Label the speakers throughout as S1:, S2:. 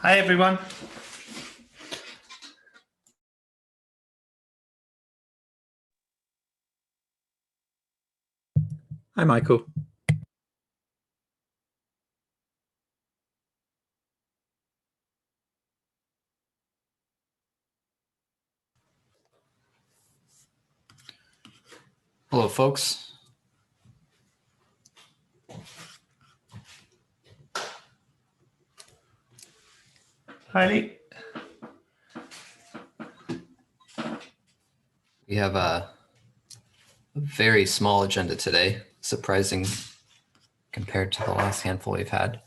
S1: Hi, everyone.
S2: Hi, Michael.
S3: Hello, folks.
S1: Hi, Lee.
S3: We have a very small agenda today, surprising compared to the last handful we've had.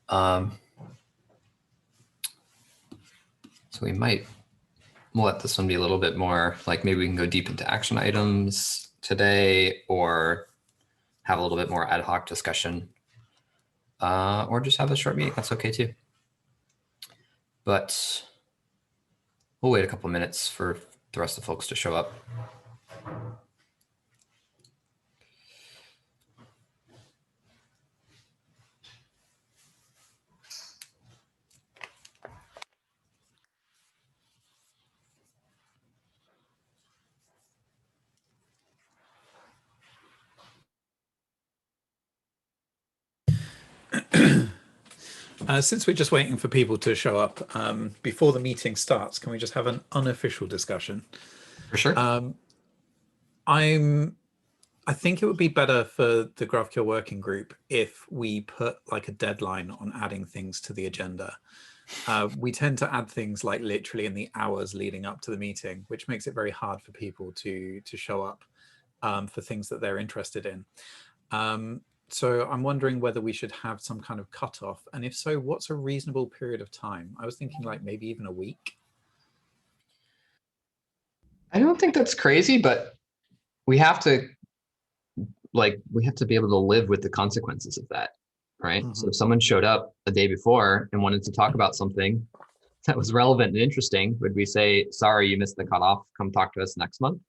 S3: So we'll let this one be a little bit more, like maybe we can go deep into action items today, or have a little bit more ad hoc discussion, or just have a short meeting. That's okay too. But we'll wait a couple minutes for the rest of the folks to show up.
S2: Since we're just waiting for people to show up, before the meeting starts, can we just have an unofficial discussion?
S3: For sure.
S2: I think it would be better for the GraphQL working group if we put like a deadline on adding things to the agenda. We tend to add things like literally in the hours leading up to the meeting, which makes it very hard for people to show up for things that they're interested in. So I'm wondering whether we should have some kind of cutoff, and if so, what's a reasonable period of time? I was thinking like maybe even a week.
S3: I don't think that's crazy, but we have to be able to live with the consequences of that, right?
S2: Mm-hmm.
S3: So if someone showed up a day before and wanted to talk about something that was relevant and interesting, would we say, sorry, you missed the cutoff, come talk to us next month?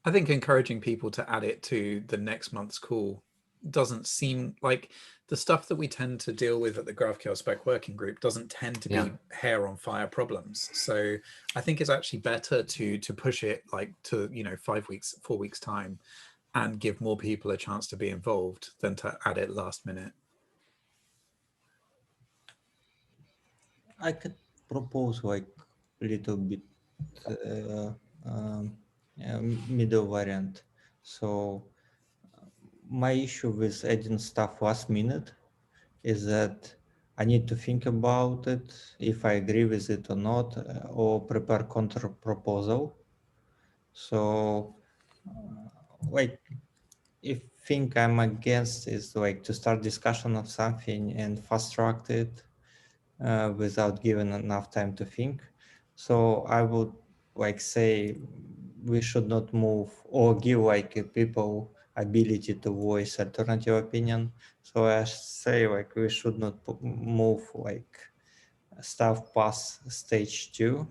S2: I think encouraging people to add it to the next month's call doesn't seem like the stuff that we tend to deal with at the GraphQL spec working group doesn't tend to be hair on fire problems. So I think it's actually better to push it like to 4 weeks time, and give more people a chance to be involved than to add it last minute.
S4: I could propose like a little bit middle variant. So my issue with adding stuff last minute is that I need to think about it, if I agree with it or not, or prepare counter proposal. So like if thing I'm against is like to start discussion of something and fast track it without giving enough time to think. So I would like say we should not move or give like people ability to voice alternative opinion. So I say like we should not move like stuff past stage 2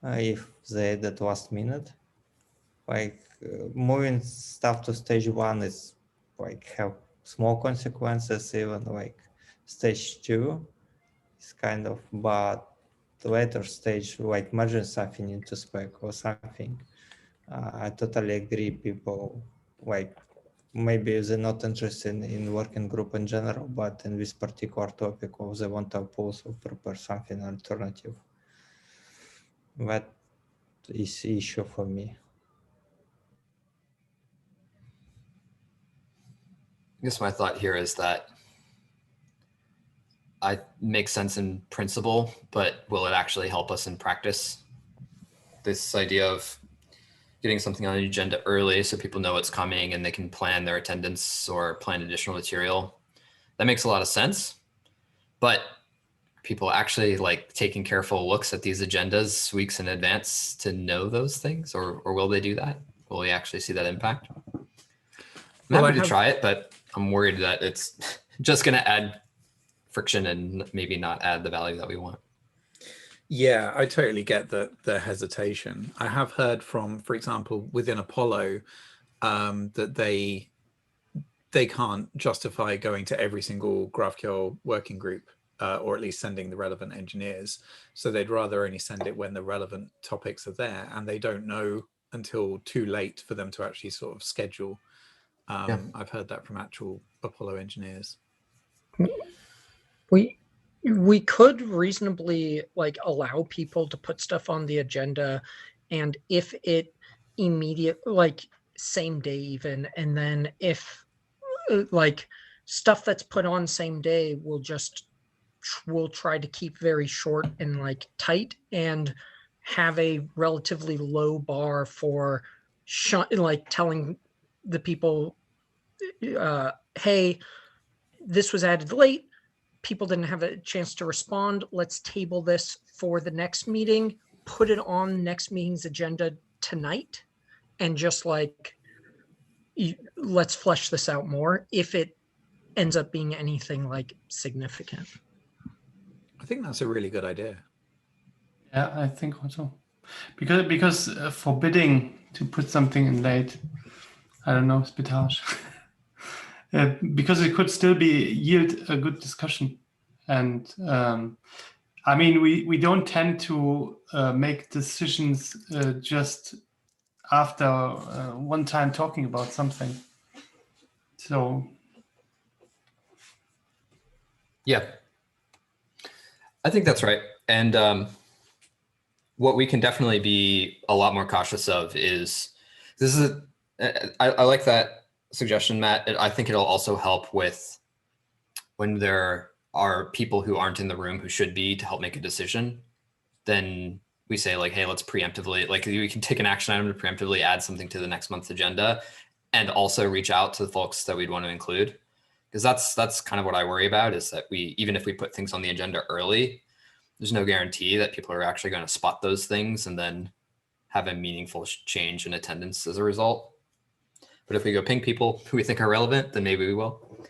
S4: if they add at last minute. Like moving stuff to stage 1 is like have small consequences, even like stage 2 is kind of, but the later stage, like merging something into spec or something, I totally agree. People like maybe they're not interested in working group in general, but in this particular topic, or they want to oppose or prepare something alternative. That is the issue for me.
S3: I guess my thought here is that I makes sense in principle, but will it actually help us in practice? This idea of getting something on the agenda early so people know it's coming and they can plan their attendance or plan additional material, that makes a lot of sense. But people actually like taking careful looks at these agendas weeks in advance to know those things, or will they do that? Will we actually see that impact? I'm happy to try it, but I'm worried that it's just going to add friction and maybe not add the value that we want.
S2: Yeah, I totally get the hesitation. I have heard from, for example, within Apollo, that they can't justify going to every single GraphQL working group or at least sending the relevant engineers. So they'd rather only send it when the relevant topics are there, and they don't know until too late for them to actually sort of schedule. I've heard that from actual Apollo engineers.
S5: We could reasonably like allow people to put stuff on the agenda, and if it like same day even, and then if like stuff that's put on same day, we'll try to keep very short and like tight, and have a relatively low bar for like telling the people, hey, this was added late, people didn't have a chance to respond, let's table this for the next meeting, put it on next meeting's agenda tonight, and just like let's flesh this out more if it ends up being anything like significant.
S2: I think that's a really good idea.
S1: Yeah, I think also. Because forbidding to put something in late, I don't know, it's a bit harsh. Because it could still yield a good discussion. And I mean, we don't tend to make decisions just after one time talking about something. So.
S3: Yeah, I think that's right. And what we can definitely be a lot more cautious of is, I like that suggestion, Matt. I think it'll also help with when there are people who aren't in the room who should be to help make a decision. Then we say like, hey, let's preemptively, like we can take an action item to preemptively add something to the next month's agenda, and also reach out to the folks that we'd want to include. Because that's kind of what I worry about, is that even if we put things on the agenda early, there's no guarantee that people are actually going to spot those things and then have a meaningful change in attendance as a result. But if we go ping people who we think are relevant, then maybe we will.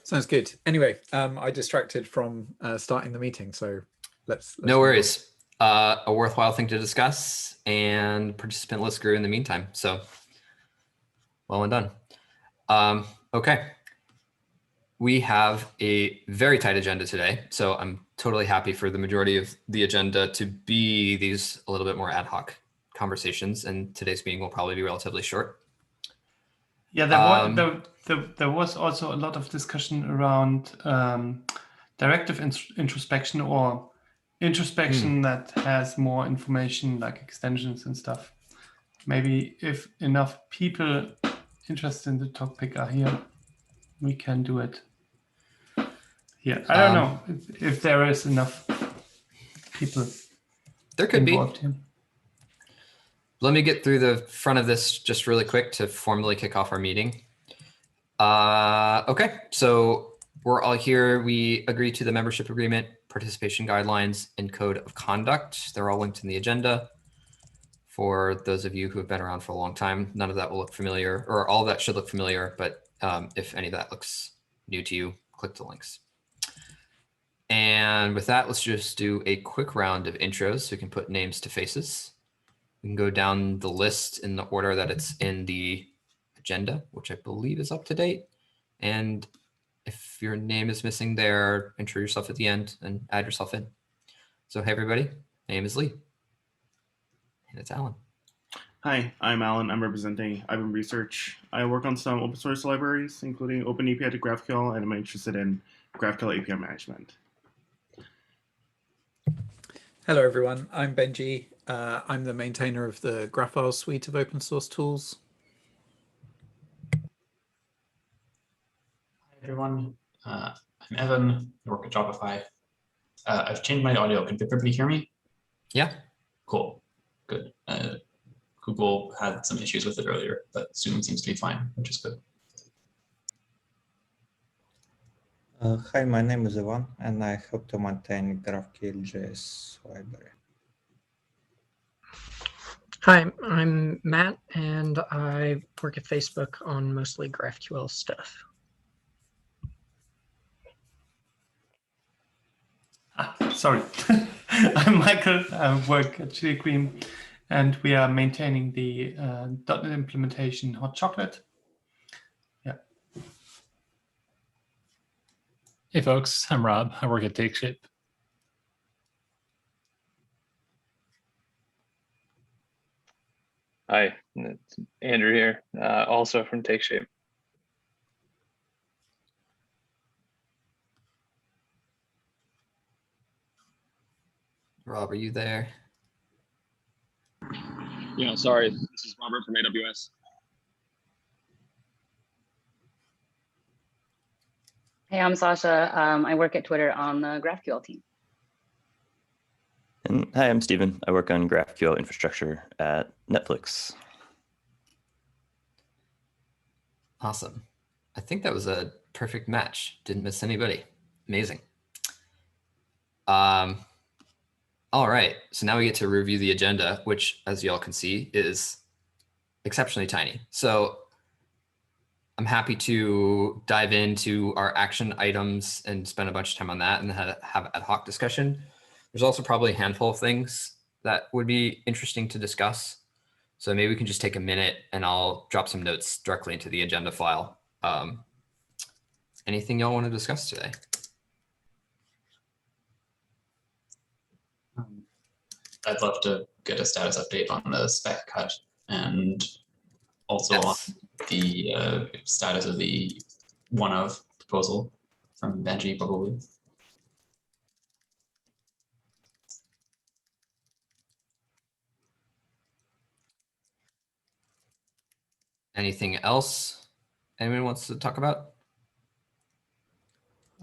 S2: Sounds good. Anyway, I distracted from starting the meeting, so let's
S3: No worries. A worthwhile thing to discuss, and participant list grew in the meantime. So well and done. Okay. We have a very tight agenda today, so I'm totally happy for the majority of the agenda to be these a little bit more ad hoc conversations, and today's meeting will probably be relatively short.
S1: Yeah, there was also a lot of discussion around directive introspection, or introspection that has more information like extensions and stuff. Maybe if enough people interested in the topic are here, we can do it. Yeah, I don't know if there is enough people.
S3: There could be.
S1: Here.
S3: Let me get through the front of this just really quick to formally kick off our meeting. Okay, so we're all here. We agree to the membership agreement, participation guidelines, and code of conduct. They're all linked in the agenda. For those of you who have been around for a long time, none of that will look familiar, or all of that should look familiar, but if any of that looks new to you, click the links. And with that, let's just do a quick round of intros so we can put names to faces. We can go down the list in the order that it's in the agenda, which I believe is up to date. And if your name is missing there, intro yourself at the end and add yourself in. So hey everybody, my name is Lee. And it's Alan.
S6: Hi, I'm Alan. I'm representing IBM Research. I work on some open source libraries, including OpenAPI to GraphQL, and I'm interested in GraphQL API management.
S2: Hello, everyone. I'm Benji. I'm the maintainer of the GraphQL suite of open source tools.
S7: Hi, everyone. I'm Evan. I work at Shopify. I've changed my audio. Can everybody hear me?
S3: Yeah.
S7: Cool. Good. Google had some issues with it earlier, but Zoom seems to be fine, which is good.
S4: Hi, my name is Ivan, and I help to maintain GraphQL.js library.
S5: Hi, I'm Matt, and I work at Facebook on mostly GraphQL stuff.
S1: Sorry, I'm Michael. I work at Chili Cream, and we are maintaining the .NET implementation Hot Chocolate. Yeah.
S8: Hey folks, I'm Rob. I work at Typescript.
S9: Hi, it's Andrew here, also from Typescript.
S3: Rob, are you there?
S10: Yeah, sorry. This is Robert from AWS.
S11: Hey, I'm Sasha. I work at Twitter on the GraphQL team.
S12: And hi, I'm Steven. I work on GraphQL infrastructure at Netflix.
S3: Awesome. I think that was a perfect match. Didn't miss anybody. Amazing. All right. So now we get to review the agenda, which, as you all can see, is exceptionally tiny. So I'm happy to dive into our action items and spend a bunch of time on that and have ad hoc discussion. There's also probably a handful of things that would be interesting to discuss. So maybe we can just take a minute and I'll drop some notes directly into the agenda file. Anything y'all want to discuss today?
S7: I'd love to get a status update on the spec cut and also on the status of the one of proposal from Benji, probably.
S3: Anything else anyone wants to talk about?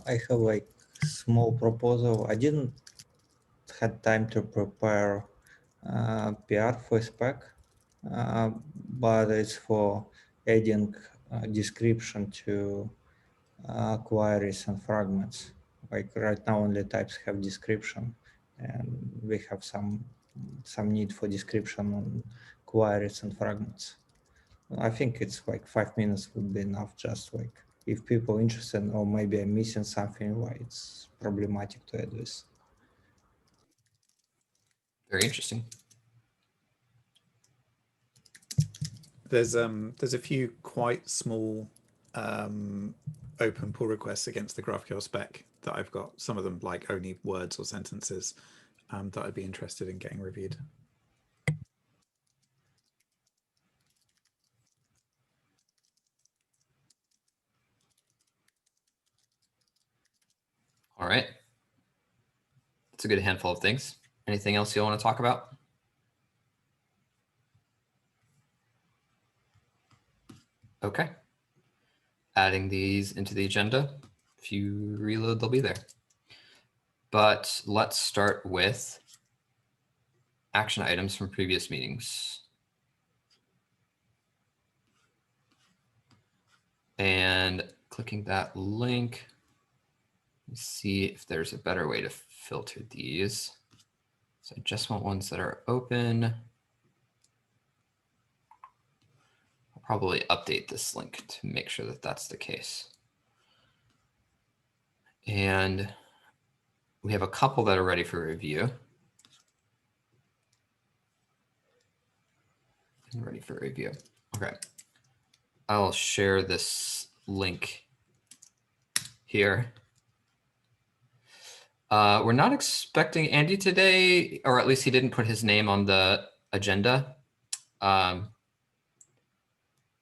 S4: I have like small proposal. I didn't had time to prepare PR for spec, but it's for adding description to queries and fragments. Like right now, only types have description, and we have some need for description on queries and fragments. I think it's like 5 minutes would be enough. Just like if people interested, or maybe I'm missing something, why it's problematic to add this.
S3: Very interesting.
S2: There's a few quite small open pull requests against the GraphQL spec that I've got. Some of them like only words or sentences that I'd be interested in getting reviewed.
S3: All right. That's a good handful of things. Anything else you want to talk about? Okay. Adding these into the agenda. If you reload, they'll be there. But let's start with action items from previous meetings. And clicking that link, let's see if there's a better way to filter these. So I just want ones that are open. I'll probably update this link to make sure that that's the case. And we have a couple that are ready for review. And ready for review. Okay. I'll share this link here. We're not expecting Andy today, or at least he didn't put his name on the agenda,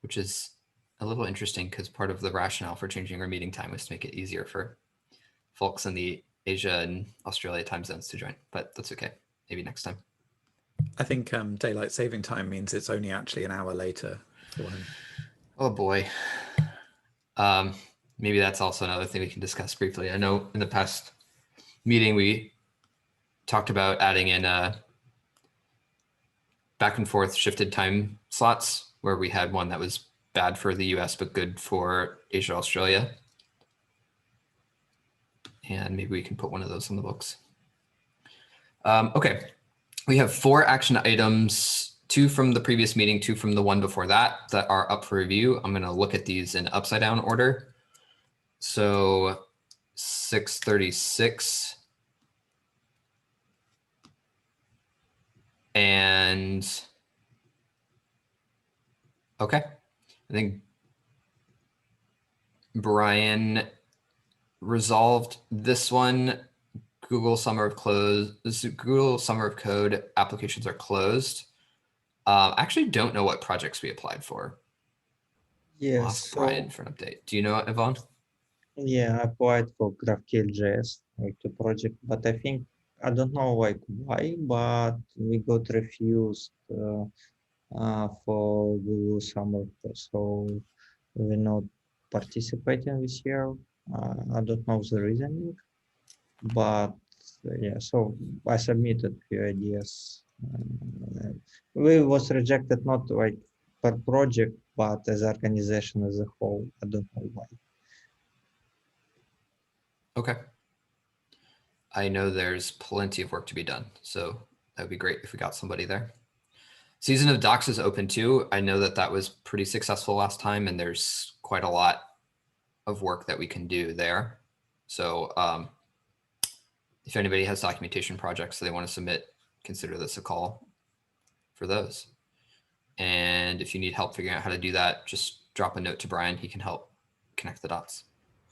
S3: which is a little interesting because part of the rationale for changing our meeting time was to make it easier for folks in the Asia and Australia time zones to join, but that's okay. Maybe next time.
S2: I think daylight saving time means it's only actually an hour later for him.
S3: Oh boy. Maybe that's also another thing we can discuss briefly. I know in the past meeting we talked about adding in back and forth shifted time slots where we had one that was bad for the US but good for Asia, Australia. And maybe we can put one of those in the books. Okay, we have 4 action items, 2 from the previous meeting, 2 from the one before that are up for review. I'm going to look at these in upside down order. So 636 and okay, I think Brian resolved this one. Google Summer of Code applications are closed. I actually don't know what projects we applied for. I'll
S4: Yes.
S3: ask Brian for an update. Do you know, Yvonne?
S4: Yeah, I applied for GraphQL.js like the project, but I don't know like why, but we got refused for Google Summer, so we're not participating this year. I don't know the reasoning, but yeah, so I submitted few ideas. We was rejected not like per project, but as organization as a whole. I don't know why.
S3: Okay. I know there's plenty of work to be done, so that would be great if we got somebody there. Season of Docs is open too. I know that that was pretty successful last time, and there's quite a lot of work that we can do there. So if anybody has documentation projects they want to submit, consider this a call for those. And if you need help figuring out how to do that, just drop a note to Brian. He can help connect the dots.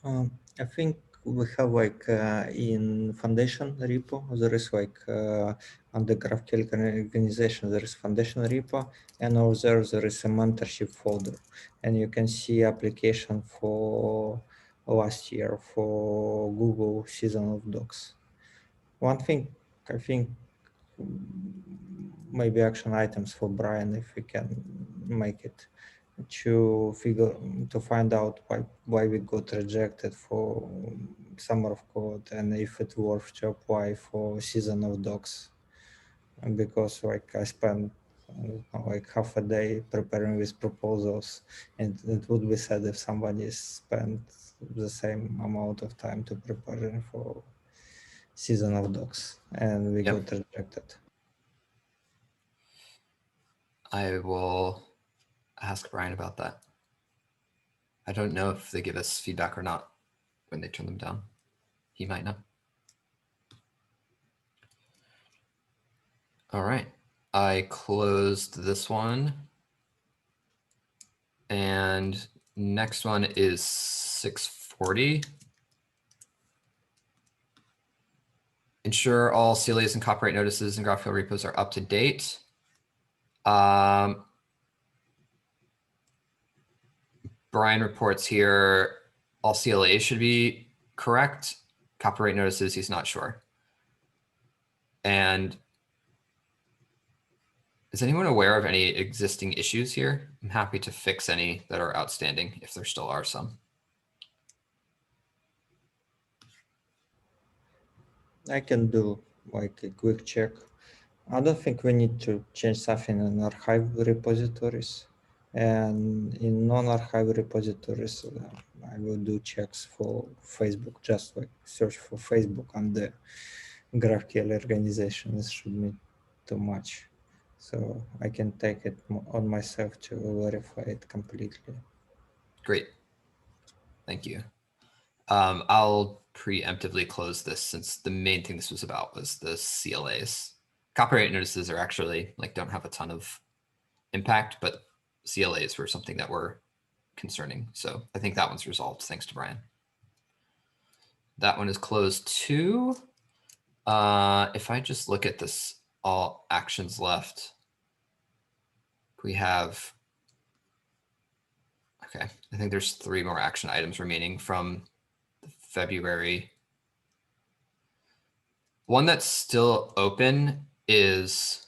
S4: I think we have like in Foundation repo, there is like under GraphQL organization, there is Foundation repo, and over there is a mentorship folder, and you can see application for last year for Google Season of Docs. One thing I think maybe action items for Brian if we can make it to find out why we got rejected for Summer of Code and if it's worth to apply for Season of Docs, because like I spent like half a day preparing these proposals, and it would be sad if somebody spent the same amount of time to prepare for Season of Docs and we got rejected.
S3: I will ask Brian about that. I don't know if they give us feedback or not when they turn them down. He might know. All right, I closed this one. And next one is 640. Ensure all CLAs and copyright notices and GraphQL repos are up to date. Brian reports here, all CLAs should be correct. Copyright notices, he's not sure. And is anyone aware of any existing issues here? I'm happy to fix any that are outstanding if there still are some.
S4: I can do like a quick check. I don't think we need to change something in archive repositories, and in non-archive repositories, I will do checks for Facebook, just like search for Facebook on the GraphQL organization. This shouldn't be too much. So I can take it on myself to verify it completely.
S3: Great. Thank you. I'll preemptively close this since the main thing this was about was the CLAs. Copyright notices are actually like don't have a ton of impact, but CLAs were something that were concerning. So I think that one's resolved thanks to Brian. That one is closed too. If I just look at this, all actions left, we have, okay, I think there's 3 more action items remaining from February. One that's still open is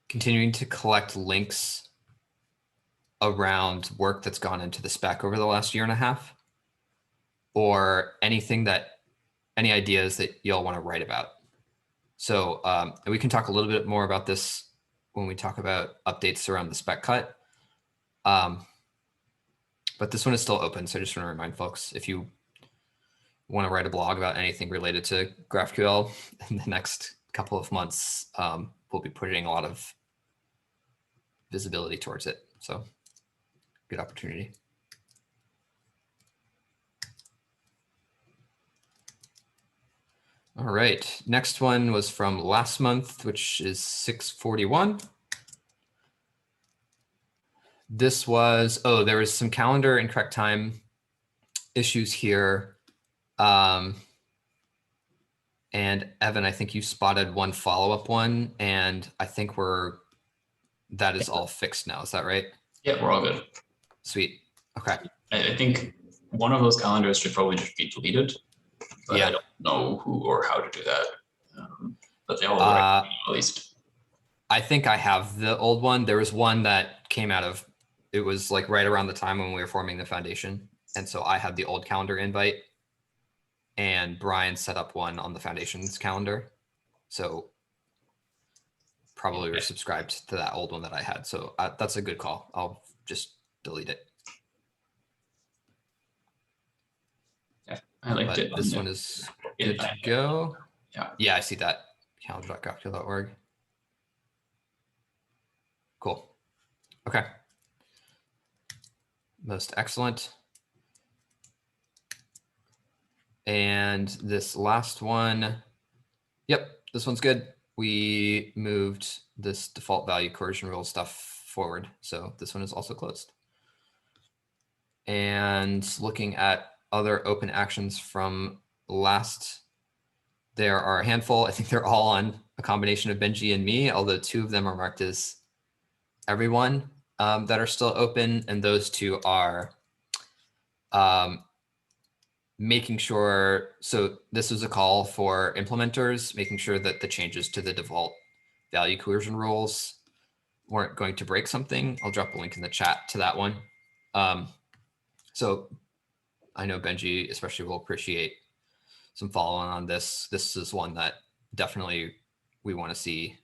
S3: continuing to collect links around work that's gone into the spec over the last year and a half, or anything that, any ideas that y'all want to write about. So and we can talk a little bit more about this when we talk about updates around the spec cut. But this one is still open. So I just want to remind folks, if you want to write a blog about anything related to GraphQL in the next couple of months, we'll be putting a lot of visibility towards it. So good opportunity. All right, next one was from last month, which is 641. This was, oh, there was some calendar incorrect time issues here. And Evan, I think you spotted one follow-up one, and I think that is all fixed now. Is that right?
S7: Yeah, we're all good.
S3: Sweet. Okay.
S7: I think one of those calendars should probably just be deleted, but
S3: Yeah.
S7: I don't know who or how to do that. But they all work, at least.
S3: I think I have the old one. There was one that came out of, it was like right around the time when we were forming the foundation. And so I had the old calendar invite, and Brian set up one on the foundation's calendar. So probably were subscribed to that old one that I had. So that's a good call. I'll just delete it.
S7: Yeah, I liked it.
S3: This one is good to go.
S7: Yeah.
S3: Yeah, I see that. Calendar.graphql.org. Cool. Okay. Most excellent. And this last one, yep, this one's good. We moved this default value coercion rule stuff forward. So this one is also closed. And looking at other open actions from last, there are a handful. I think they're all on a combination of Benji and me, although 2 of them are marked as everyone that are still open. And those 2 are making sure, so this was a call for implementers, making sure that the changes to the default value coercion rules weren't going to break something. I'll drop a link in the chat to that one. So I know Benji especially will appreciate some following on this. This is one that definitely we want to see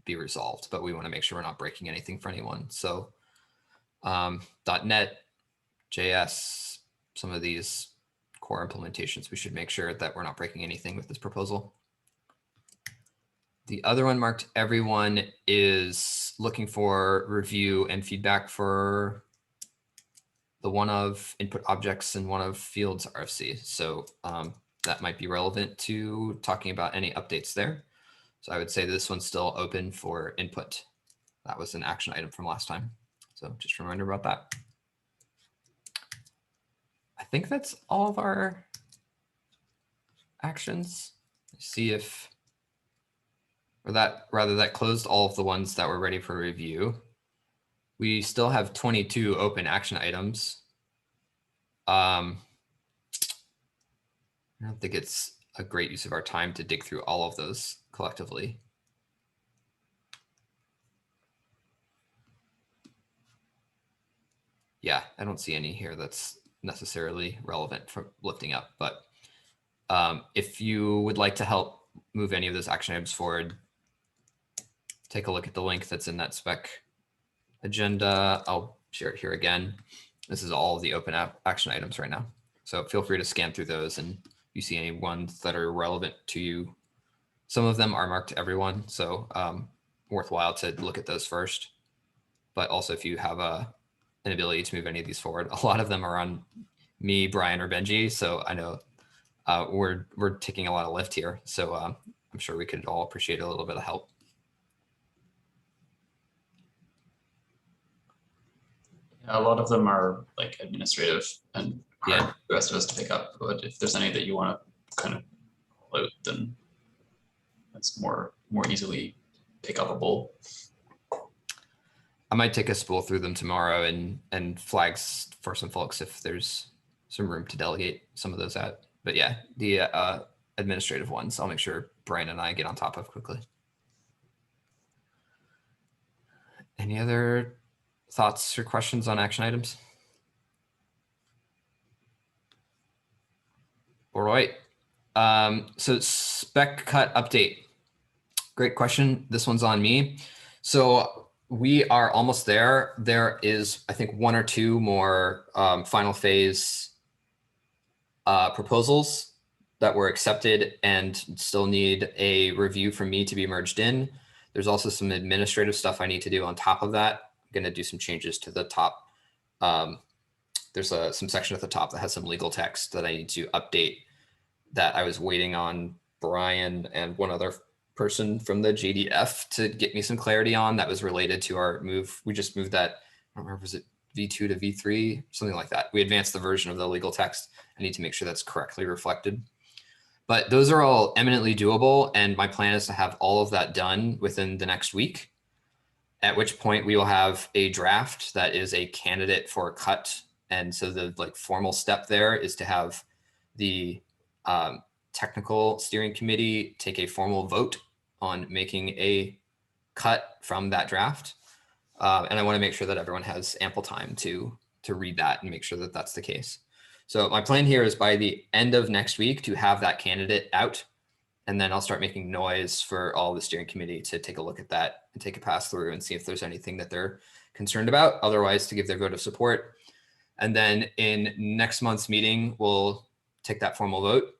S3: be resolved, but we want to make sure we're not breaking anything for anyone. So .NET, JS, some of these core implementations, we should make sure that we're not breaking anything with this proposal. The other one marked everyone is looking for review and feedback for the one of input objects and one of fields RFC. So that might be relevant to talking about any updates there. So I would say this one's still open for input. That was an action item from last time. So just a reminder about that. I think that's all of our actions. See if, or that rather that closed all of the ones that were ready for review. We still have 22 open action items. I don't think it's a great use of our time to dig through all of those collectively. Yeah, I don't see any here that's necessarily relevant for lifting up, but if you would like to help move any of those action items forward, take a look at the link that's in that spec agenda. I'll share it here again. This is all of the open action items right now. So feel free to scan through those, and if you see any ones that are relevant to you. Some of them are marked to everyone, so worthwhile to look at those first. But also if you have an ability to move any of these forward, a lot of them are on me, Brian, or Benji. So I know we're taking a lot of lift here. So I'm sure we could all appreciate a little bit of help.
S7: A lot of them are like administrative and hard
S3: Yeah.
S7: for the rest of us to pick up. But if there's any that you want to kind of call out, then that's more easily pick upable.
S3: I might take a spool through them tomorrow and flags for some folks if there's some room to delegate some of those out. But yeah, the administrative ones, I'll make sure Brian and I get on top of quickly. Any other thoughts or questions on action items? All right. So spec cut update. Great question. This one's on me. So we are almost there. There is, I think, 1 or 2 more final phase proposals that were accepted and still need a review from me to be merged in. There's also some administrative stuff I need to do on top of that. I'm going to do some changes to the top. There's some section at the top that has some legal text that I need to update that I was waiting on Brian and one other person from the JDF to get me some clarity on. That was related to our move. We just moved that don't remember, is it V2 to V3, something like that. We advanced the version of the legal text. I need to make sure that's correctly reflected. But those are all eminently doable. And my plan is to have all of that done within the next week, at which point we will have a draft that is a candidate for a cut. And so the like formal step there is to have the technical steering committee take a formal vote on making a cut from that draft. And I want to make sure that everyone has ample time to read that and make sure that that's the case. So my plan here is by the end of next week to have that candidate out, and then I'll start making noise for all the steering committee to take a look at that and take a pass through and see if there's anything that they're concerned about, otherwise to give their vote of support. And then in next month's meeting, we'll take that formal vote.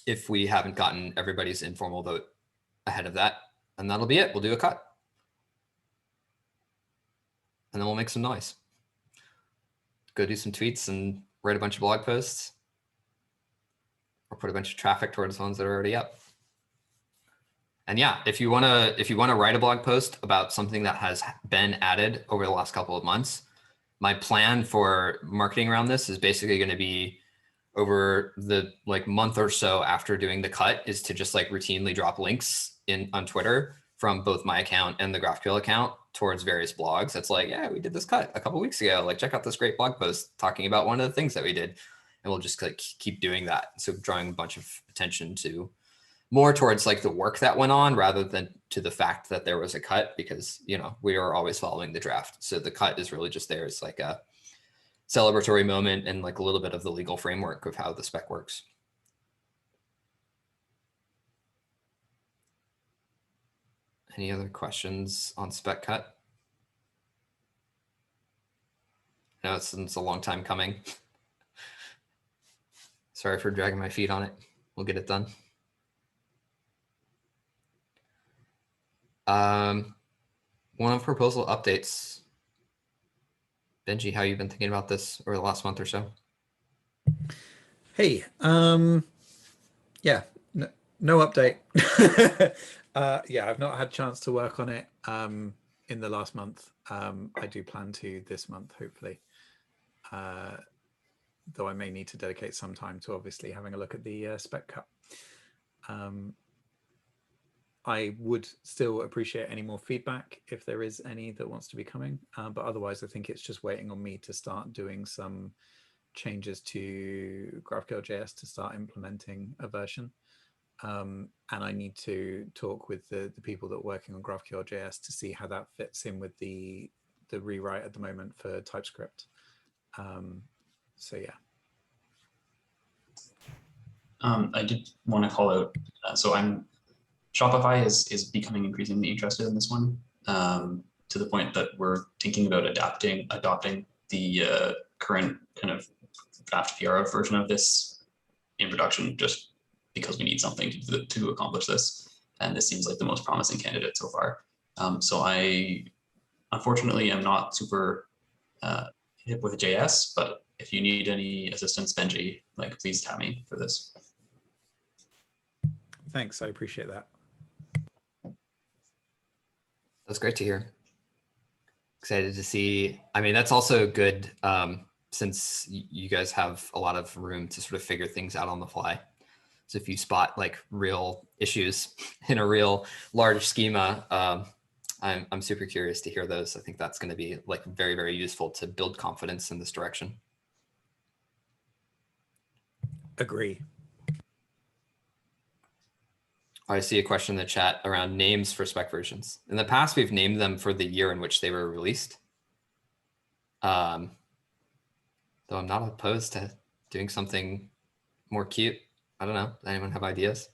S3: If we haven't gotten everybody's informal vote ahead of that, and that'll be it. We'll do a cut. And then we'll make some noise. Go do some tweets and write a bunch of blog posts, or put a bunch of traffic towards ones that are already up. And yeah, if you wanna write a blog post about something that has been added over the last couple of months, my plan for marketing around this is basically going to be over the like month or so after doing the cut is to just like routinely drop links on Twitter from both my account and the GraphQL account towards various blogs. That's like, yeah, we did this cut a couple of weeks ago. Like, check out this great blog post talking about one of the things that we did. And we'll just like keep doing that. So drawing a bunch of attention to more towards like the work that went on rather than to the fact that there was a cut, because, you know, we are always following the draft. So the cut is really just there. It's like a celebratory moment and like a little bit of the legal framework of how the spec works. Any other questions on spec cut? I know it's a long time coming. Sorry for dragging my feet on it. We'll get it done. One of proposal updates. Benji, how you been thinking about this over the last month or so?
S2: Hey, yeah, no update. Yeah, I've not had a chance to work on it in the last month. I do plan to this month, hopefully. Though I may need to dedicate some time to obviously having a look at the spec cut. I would still appreciate any more feedback if there is any that wants to be coming. But otherwise, I think it's just waiting on me to start doing some changes to GraphQL.js to start implementing a version. And I need to talk with the people that are working on GraphQL.js to see how that fits in with the rewrite at the moment for TypeScript. So yeah.
S7: I did want to call out, so Shopify is becoming increasingly interested in this one, to the point that we're thinking about adopting the current kind of draft PR version of this in production, just because we need something to accomplish this. And this seems like the most promising candidate so far. So I unfortunately am not super hip with JS, but if you need any assistance, Benji, like please tap me for this.
S2: Thanks, I appreciate that.
S3: That's great to hear. Excited to see. I mean, that's also good since you guys have a lot of room to sort of figure things out on the fly. So if you spot like real issues in a real large schema, I'm super curious to hear those. I think that's going to be like very, very useful to build confidence in this direction.
S2: Agree.
S3: I see a question in the chat around names for spec versions. In the past, we've named them for the year in which they were released. Though I'm not opposed to doing something more cute. I don't know. Does anyone have ideas?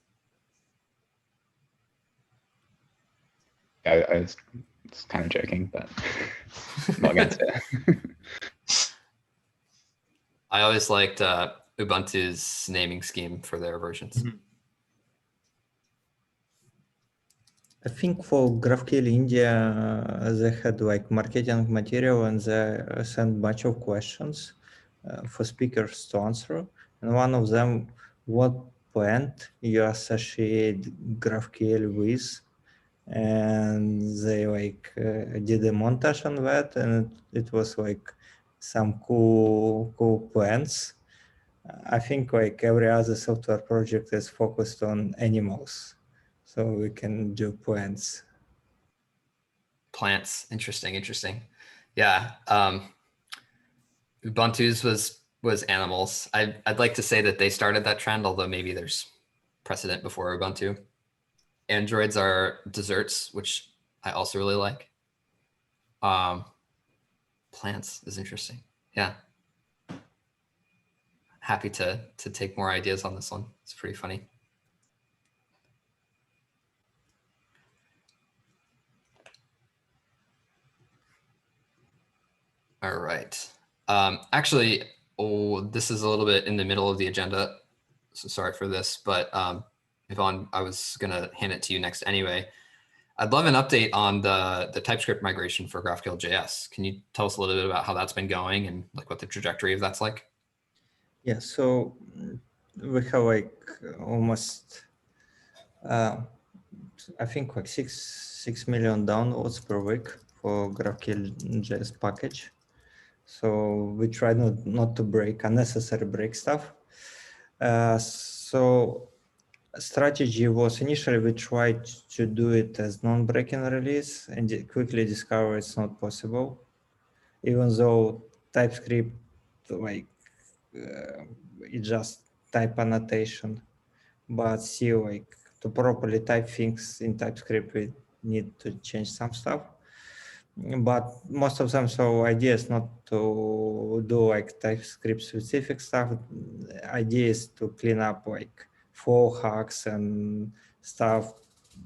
S13: I was kind of joking, but I'm not against it.
S3: I always liked Ubuntu's naming scheme for their versions. Mm-hmm.
S4: I think for GraphQL India, they had like marketing material and they sent a bunch of questions for speakers to answer. And one of them, what plant you associate GraphQL with? and they like did a montage on that, and it was like some cool plans. I think like every other software project is focused on animals, so we can do plants.
S3: Plants, interesting. Yeah, Ubuntu's was animals. I'd like to say that they started that trend, although maybe there's precedent before Ubuntu. Androids are desserts, which I also really like. Plants is interesting. Yeah. Happy to take more ideas on this one. It's pretty funny. All right. Actually, this is a little bit in the middle of the agenda, so sorry for this, but Yvonne, I was gonna hand it to you next anyway. I'd love an update on the TypeScript migration for GraphQL JS. Can you tell us a little bit about how that's been going and like what the trajectory of that's like?
S4: Yeah, so we have like almost, I think like 6 million downloads per week for GraphQL JS package. So we try not to break unnecessary break stuff. So strategy was initially we tried to do it as non-breaking release and quickly discover it's not possible, even though TypeScript like it's just type annotation, but still like to properly type things in TypeScript we need to change some stuff. But most of them, so idea is not to do like TypeScript specific stuff. Idea is to clean up like flow hacks and stuff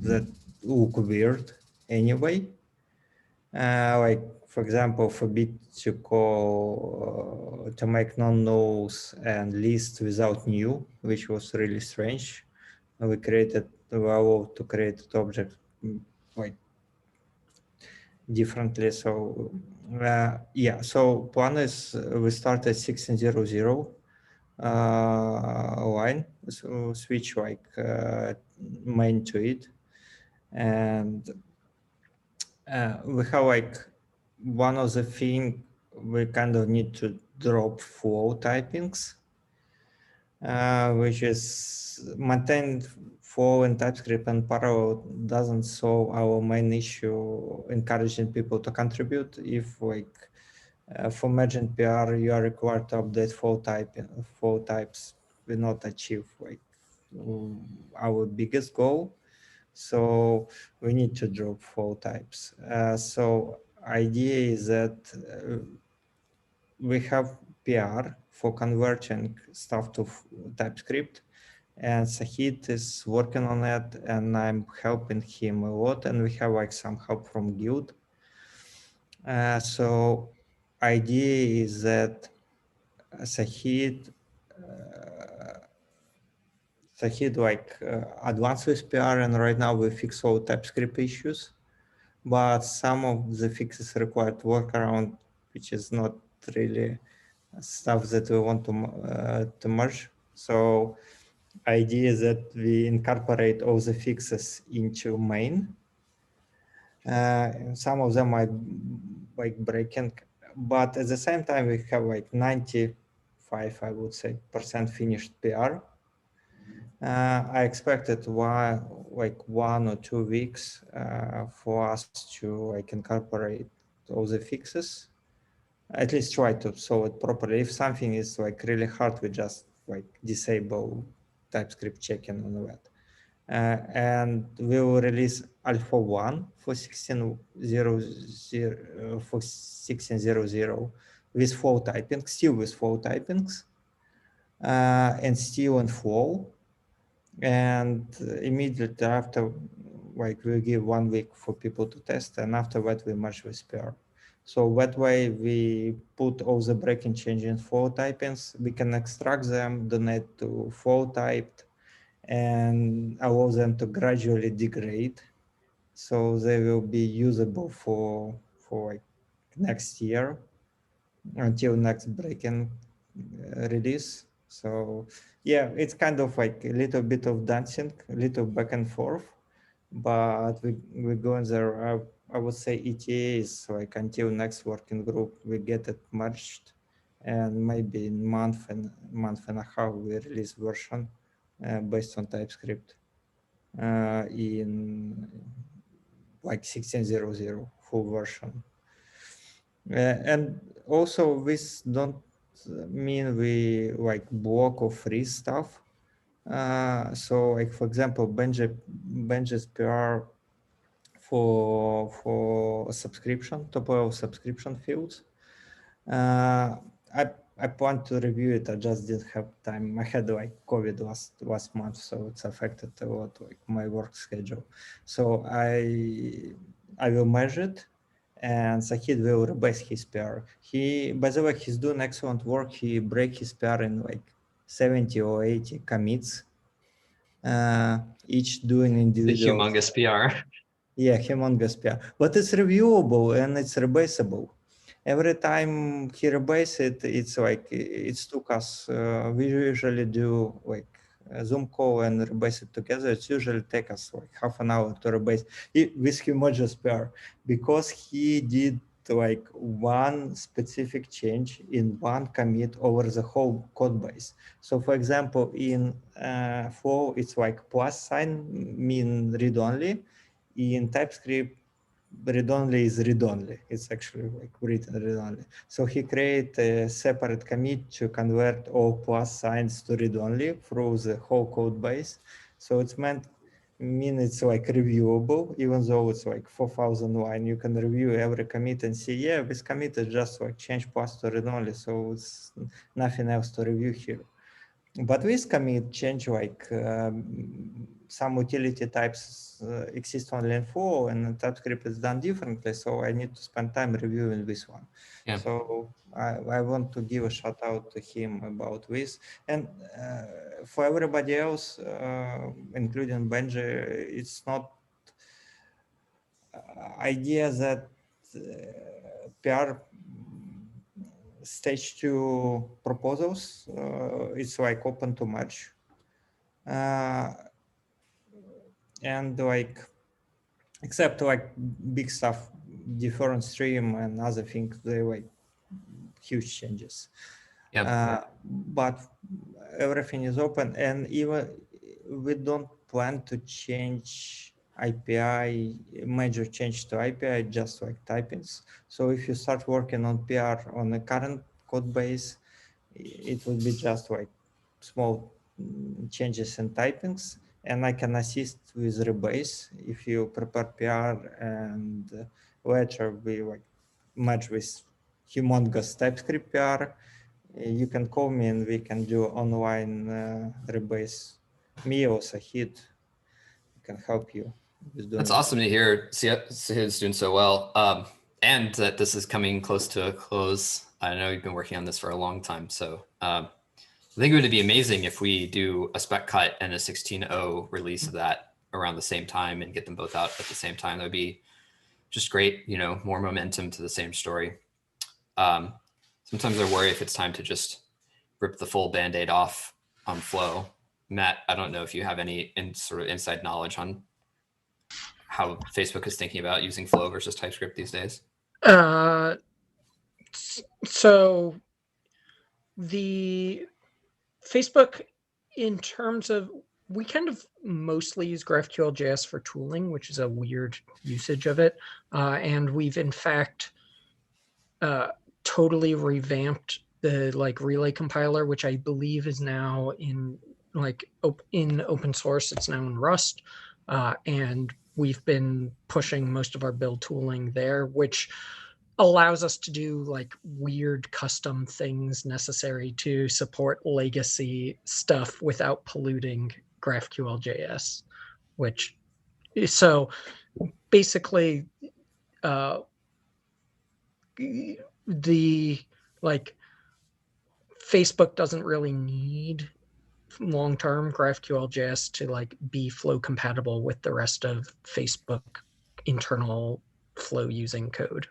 S4: that look weird anyway. Like for example, forbid to call to make non-nulls and list without new, which was really strange. We created to create object like differently. So yeah, so plan is we start at 1600 line, so switch like main to it, and we have like one of the thing we kind of need to drop flow typings, which is maintained flow in TypeScript and parallel doesn't solve our main issue, encouraging people to contribute. If like for merging PR, you are required to update flow types will not achieve like our biggest goal. So we need to drop flow types. So idea is that we have PR for converting stuff to TypeScript, and Sahid is working on it, and I'm helping him a lot, and we have like some help from Guild. So idea is that Sahid like advanced with PR, and right now we fix all TypeScript issues, but some of the fixes required workaround, which is not really stuff that we want to merge. So idea is that we incorporate all the fixes into main. Some of them might like breaking, but at the same time we have like 95, I would say, % finished PR. I expected like 1 or 2 weeks for us to like incorporate all the fixes, at least try to solve it properly. If something is like really hard, we just like disable TypeScript checking on that. And we will release Alpha 1 for 1600 with flow typing, still with flow typings, and still in flow. And immediately after, like we give 1 week for people to test, and after that we merge with PR. So that way we put all the breaking change in flow typings, we can extract them, donate to flow typed, and allow them to gradually degrade. So they will be usable for like next year until next breaking release. So yeah, it's kind of like a little bit of dancing, a little back and forth, but we're going there. I would say ETAs, like until next working group, we get it merged, and maybe in month and a half we release version based on TypeScript in like 16.0.0 full version. And also this don't mean we like block or freeze stuff. So like for example, Benji's PR for subscription, top level subscription fields. I plan to review it. I just didn't have time. I had like COVID last month, so it's affected a lot like my work schedule. So I will measure it, and Sahid will rebase his PR. By the way, he's doing excellent work. He break his PR in like 70 or 80 commits, each doing individual.
S3: The humongous PR.
S4: Yeah, humongous PR, but it's reviewable and it's rebaseable. Every time he rebase it, it's like it took us. We usually do like a Zoom call and rebase it together. It usually take us like half an hour to rebase it with humongous PR, because he did like one specific change in one commit over the whole code base. So for example, in Flow, it's like plus sign mean read only. In TypeScript, read-only is read-only. It's actually like written read-only. So he created a separate commit to convert all plus signs to read-only through the whole code base. So it's it's like reviewable, even though it's like 4,000 line. You can review every commit and see, yeah, this commit is just like change plus to read-only. So it's nothing else to review here. But with commit change, like some utility types exist only in Flow, and TypeScript is done differently. So I need to spend time reviewing this one.
S3: Yeah.
S4: So I want to give a shout out to him about this. And for everybody else, including Benji, it's not idea that PR stage 2 proposals, it's like open to merge. And like, except like big stuff, different stream and other things, they like huge changes.
S3: Yeah.
S4: But everything is open, and even we don't plan to change API, major change to API, just like typings. So if you start working on PR on the current code base, it will be just like small changes in typings, and I can assist with rebase if you prepare PR and later we like merge with humongous TypeScript PR. You can call me and we can do online rebase. Me or Sahid can help you with doing
S3: That's awesome to hear. Sahid's doing so well, and that this is coming close to a close. I know you've been working on this for a long time, so I think it would be amazing if we do a spec cut and a 16.0 release of that around the same time and get them both out at the same time. That would be just great, you know, more momentum to the same story. Sometimes I worry if it's time to just rip the full Band-Aid off on Flow. Matt, I don't know if you have any sort of inside knowledge on how Facebook is thinking about using Flow versus TypeScript these days.
S5: So the Facebook, in terms of, we kind of mostly use GraphQL.js for tooling, which is a weird usage of it. And we've in fact totally revamped the like Relay compiler, which I believe is now in like in open source. It's now in Rust. And we've been pushing most of our build tooling there, which allows us to do like weird custom things necessary to support legacy stuff without polluting GraphQL.js, which so basically the like Facebook doesn't really need long-term GraphQL.js to like be Flow compatible with the rest of Facebook internal Flow using code.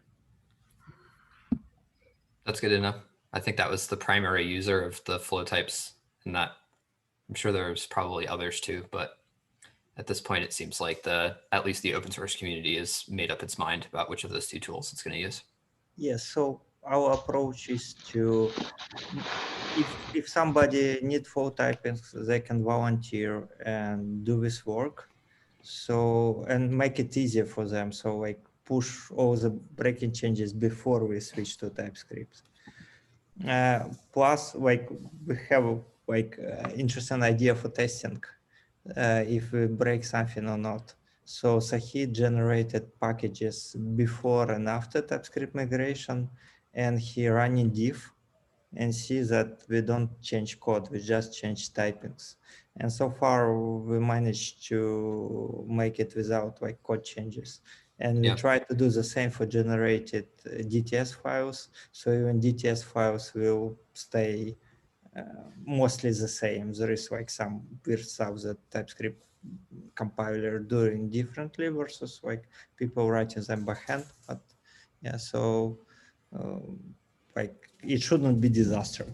S3: That's good enough. I think that was the primary user of the Flow types, and that I'm sure there's probably others too, but at this point, it seems like at least the open source community has made up its mind about which of those two tools it's going to use.
S4: Yes, so our approach is to, if somebody needs flow typings, they can volunteer and do this work. So, and make it easier for them. So like push all the breaking changes before we switch to TypeScript. Plus, like we have like interesting idea for testing if we break something or not. So Sahid generated packages before and after TypeScript migration, and he running diff and see that we don't change code, we just change typings. And so far we managed to make it without like code changes. And we try to do the same for generated DTS files. So even DTS files will stay mostly the same. There is like some weird stuff that TypeScript compiler doing differently versus like people writing them by hand. But yeah, so like it shouldn't be disaster.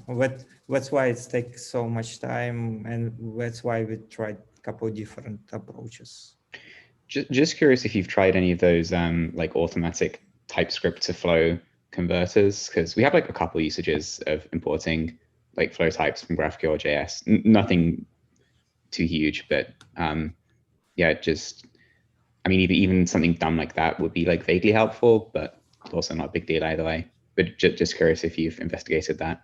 S4: That's why it takes so much time, and that's why we tried a couple different approaches.
S13: Just curious if you've tried any of those like automatic TypeScript to flow converters, because we have like a couple usages of importing like flow types from GraphQL JS. Nothing too huge, but yeah, just, I mean, even something dumb like that would be like vaguely helpful, but also not a big deal either way. But just curious if you've investigated that.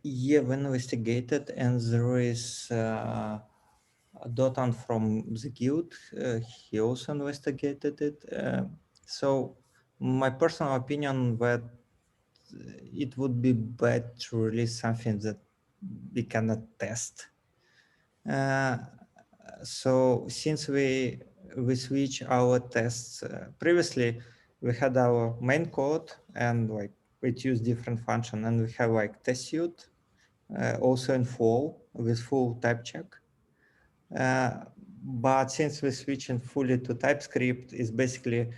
S4: Yeah, we investigated, and there is Dotan from the guild. He also investigated it. So my personal opinion that it would be bad to release something that we cannot test. So since we switch our tests, previously we had our main code and like it used different function, and we have like test suite also in full with full type check. But since we're switching fully to TypeScript, is basically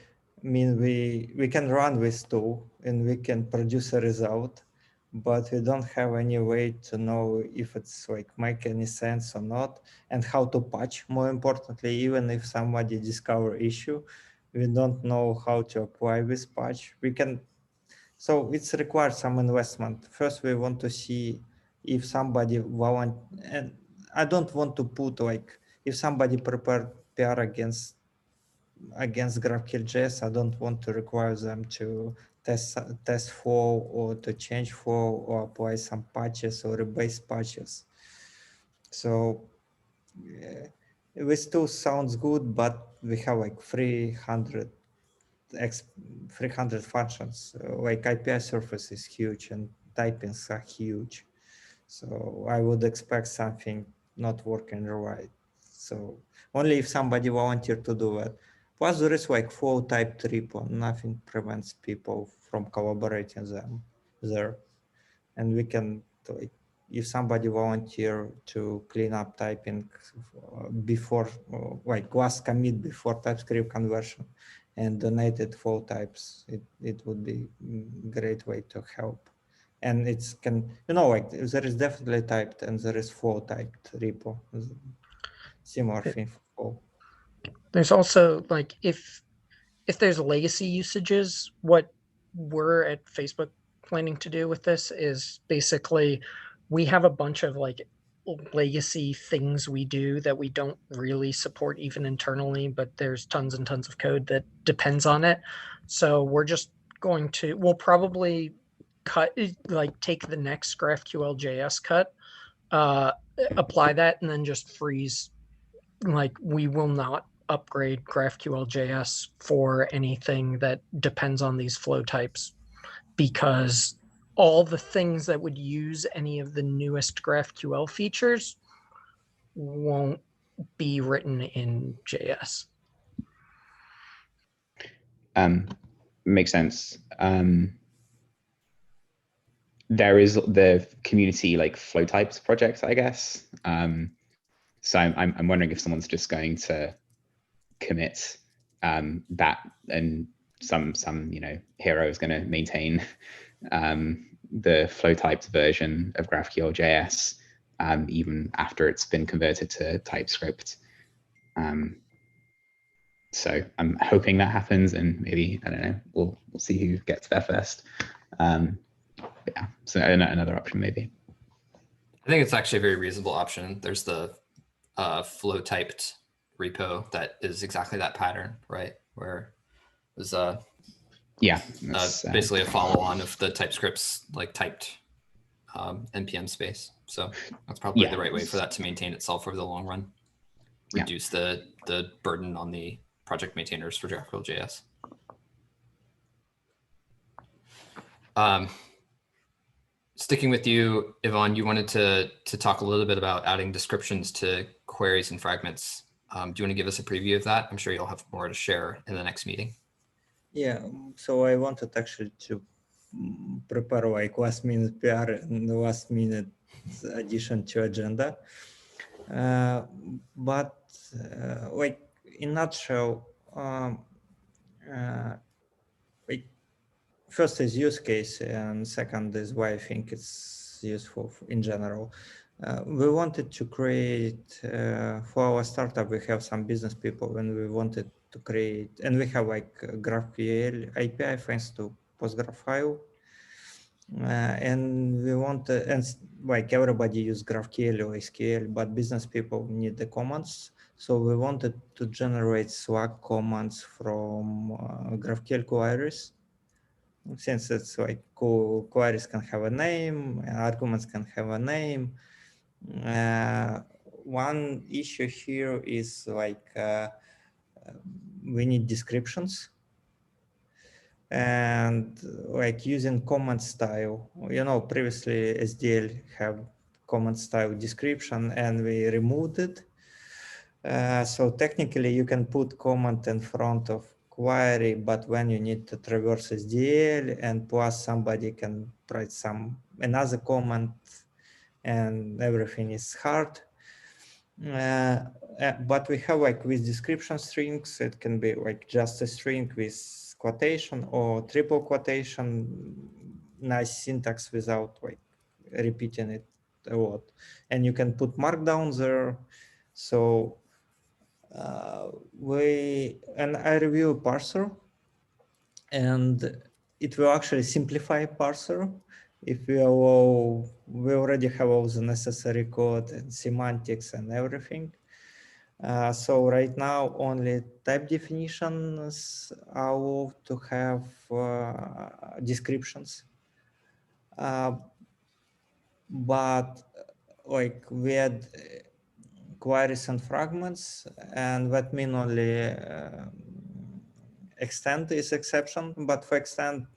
S4: mean we can run this tool and we can produce a result, but we don't have any way to know if it's like make any sense or not, and how to patch. More importantly, even if somebody discover issue, we don't know how to apply this patch. We can, so it's required some investment. First, we want to see if somebody and I don't want to put like, if somebody prepared PR against GraphQL JS, I don't want to require them to test flow or to change flow or apply some patches or rebase patches. So this tool sounds good, but we have like 300 functions. Like API surface is huge and typings are huge. So I would expect something not working right. So only if somebody volunteered to do that. Plus there is like flow type repo. Nothing prevents people from collaborating them there. And we can, like, if somebody volunteer to clean up typing before, like last commit before TypeScript conversion and donated flow types, it would be a great way to help. And it's can, like there is definitely typed and there is flow typed repo. Similar thing for flow.
S5: There's also like if there's legacy usages, what we're at Facebook planning to do with this is basically we have a bunch of like legacy things we do that we don't really support even internally, but there's tons and tons of code that depends on it. So we're just going to, we'll probably take the next GraphQL JS cut, apply that, and then just freeze. Like we will not upgrade GraphQL JS for anything that depends on these flow types, because all the things that would use any of the newest GraphQL features won't be written in JS.
S13: Makes sense. There is the community like flow types project, I guess. So I'm wondering if someone's just going to commit that, and some hero is going to maintain the flow typed version of GraphQL JS even after it's been converted to TypeScript. So I'm hoping that happens, and maybe, I don't know, we'll see who gets there first. But yeah, so another option maybe.
S3: I think it's actually a very reasonable option. There's the flow typed repo that is exactly that pattern, right? Where there's basically a follow on of the TypeScript's like typed npm space. So that's probably the right way for that to maintain itself over the long run. Reduce the burden on the project maintainers for GraphQL.js. Sticking with you, Yvonne, you wanted to talk a little bit about adding descriptions to queries and fragments. Do you want to give us a preview of that? I'm sure you'll have more to share in the next meeting.
S4: Yeah, so I wanted actually to prepare like last minute PR and last minute addition to agenda. But like in nutshell, like first is use case, and second is why I think it's useful in general. We wanted to create, for our startup, we have some business people, and we wanted to create, and we have like a GraphQL API thanks to Postgraph file. And we want to, and like everybody use GraphQL or SQL, but business people need the commands. So we wanted to generate Slack commands from GraphQL queries. Since it's like queries can have a name, arguments can have a name. One issue here is like we need descriptions. And like using command style, previously SDL have command style description and we removed it. So technically you can put comment in front of query, but when you need to traverse SDL and plus somebody can write another comment and everything is hard. But we have like with description strings, it can be like just a string with quotation or triple quotation, nice syntax without like repeating it a lot. And you can put markdown there. So I review parser, and it will actually simplify parser if we already have all the necessary code and semantics and everything. So right now only type definitions are allowed to have descriptions. But like we had queries and fragments, and that mean only extend is exception, but for extend,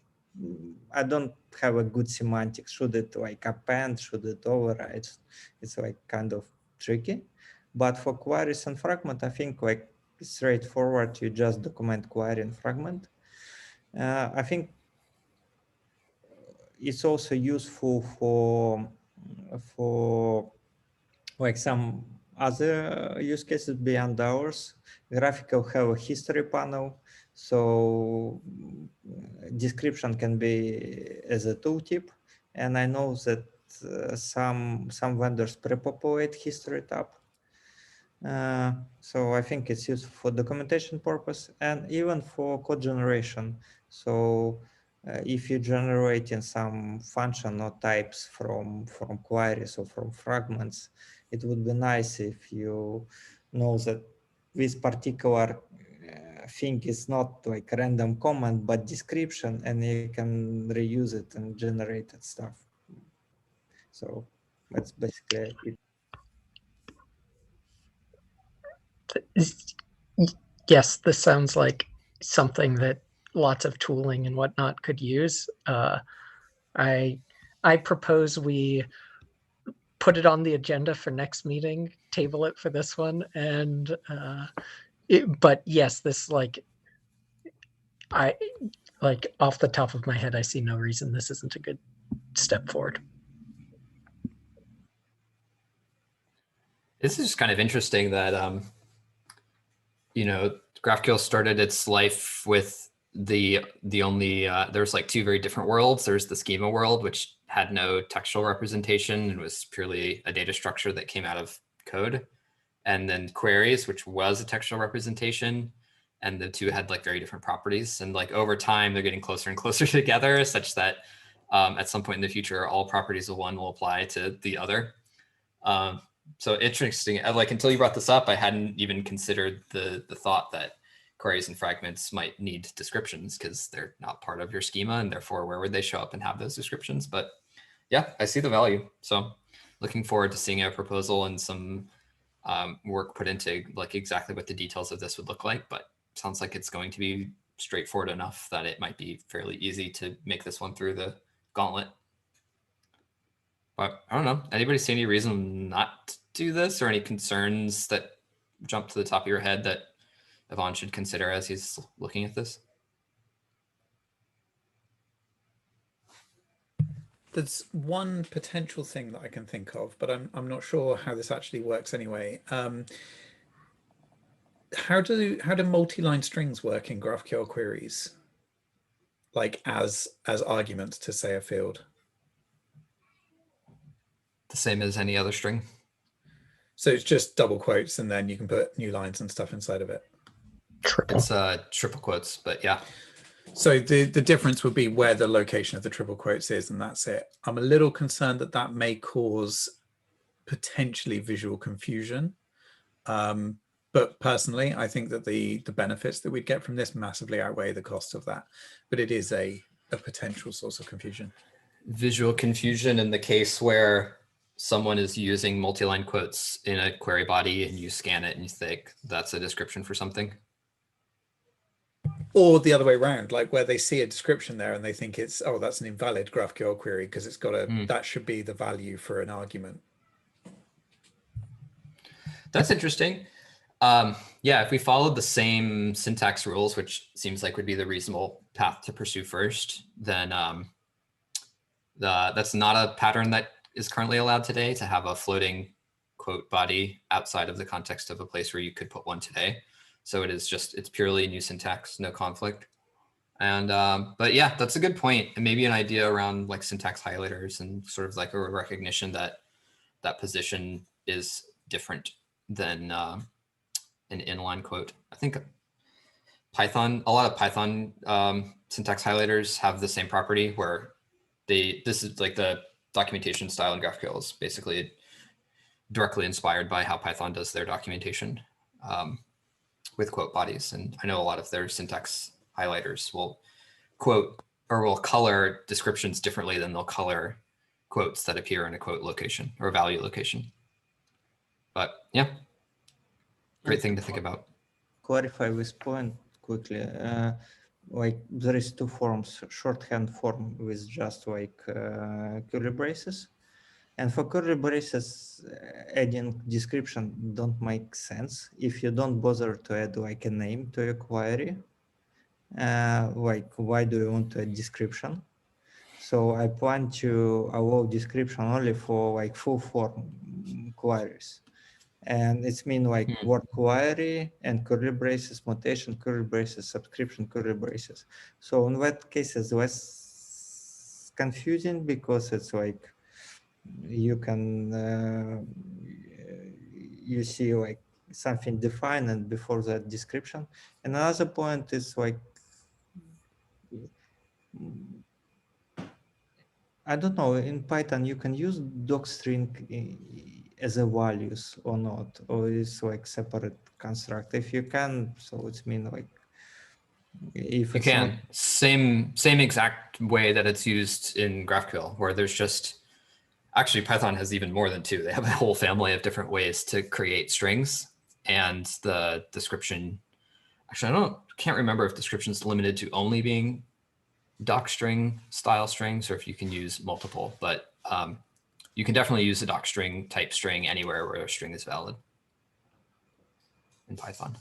S4: I don't have a good semantics. Should it like append, should it override? It's like kind of tricky. But for queries and fragment, I think like straightforward, you just document query and fragment. I think it's also useful for like some other use cases beyond ours. GraphQL have a history panel, so description can be as a tooltip. And I know that some vendors pre-populate history tab. So I think it's useful for documentation purpose and even for code generation. So if you're generating some function or types from queries or from fragments, it would be nice if you know that this particular thing is not like random comment, but description, and you can reuse it and generate that stuff. So that's basically it.
S5: Yes, this sounds like something that lots of tooling and whatnot could use. I propose we put it on the agenda for next meeting, table it for this one, and but yes, this I off the top of my head, I see no reason this isn't a good step forward.
S3: This is just kind of interesting that GraphQL started its life with the only there's like two very different worlds. There's the schema world, which had no textual representation and was purely a data structure that came out of code. and then queries, which was a textual representation. And the two had like very different properties. And like over time, they're getting closer and closer together, such that at some point in the future, all properties of one will apply to the other. So interesting. Like until you brought this up, I hadn't even considered the thought that queries and fragments might need descriptions because they're not part of your schema, and therefore where would they show up and have those descriptions? But yeah, I see the value. So looking forward to seeing a proposal and some work put into like exactly what the details of this would look like. But sounds like it's going to be straightforward enough that it might be fairly easy to make this one through the gauntlet. But I don't know, anybody see any reason not to do this, or any concerns that jump to the top of your head that Yvonne should consider as he's looking at this?
S2: There's one potential thing that I can think of, but I'm not sure how this actually works anyway. How do multi-line strings work in GraphQL queries? Like as arguments to say a field?
S3: The same as any other string.
S2: So it's just double quotes and then you can put new lines and stuff inside of it.
S3: It's triple quotes, but yeah.
S2: So the difference would be where the location of the triple quotes is, and that's it. I'm a little concerned that that may cause potentially visual confusion. But personally, I think that the benefits that we'd get from this massively outweigh the cost of that. But it is a potential source of confusion.
S3: Visual confusion in the case where someone is using multi-line quotes in a query body and you scan it and you think that's a description for something.
S2: Or the other way around, like where they see a description there and they think it's, oh, that's an invalid GraphQL query because it's got a, that should be the value for an argument.
S3: That's interesting. Yeah, if we followed the same syntax rules, which seems like would be the reasonable path to pursue first, then that's not a pattern that is currently allowed today, to have a floating quote body outside of the context of a place where you could put one today. So it is just, it's purely new syntax, no conflict. And, but yeah, that's a good point. And maybe an idea around like syntax highlighters and sort of like a recognition that that position is different than an inline quote. I think Python, a lot of Python syntax highlighters have the same property where this is like the documentation style in GraphQL is basically directly inspired by how Python does their documentation with quote bodies. And I know a lot of their syntax highlighters will quote or will color descriptions differently than they'll color quotes that appear in a quote location or value location. But yeah, great thing to think about.
S4: Clarify this point quickly. Like there is two forms, shorthand form with just like curly braces. And for curly braces, adding description don't make sense if you don't bother to add like a name to your query. Like why do you want to add description? So I plan to allow description only for like full form queries. And it's mean like word query and curly braces, mutation, curly braces, subscription, curly braces. So in that case, it's less confusing because it's like you can, you see like something defined and before that description. And another point is like, I don't know, in Python, you can use docstring as a values or not, or it's like separate construct. If you can, so it's mean like if
S3: you can not... same exact way that it's used in GraphQL, where there's just actually Python has even more than two. They have a whole family of different ways to create strings, and the description. Actually, can't remember if description is limited to only being docstring style strings or if you can use multiple, but you can definitely use a docstring type string anywhere where a string is valid in Python.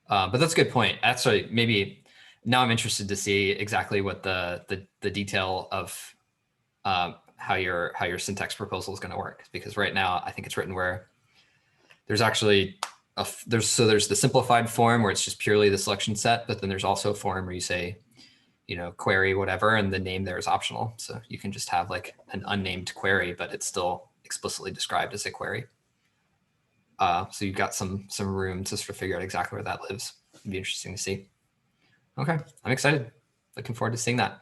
S3: But that's a good point. Actually, maybe now I'm interested to see exactly what the detail of how your syntax proposal is going to work, because right now I think it's written where there's actually there's the simplified form where it's just purely the selection set, but then there's also a form where you say, you know, query whatever, and the name there is optional. So you can just have like an unnamed query, but it's still explicitly described as a query. So you've got some room to sort of figure out exactly where that lives. It'd be interesting to see. Okay, I'm excited. Looking forward to seeing that.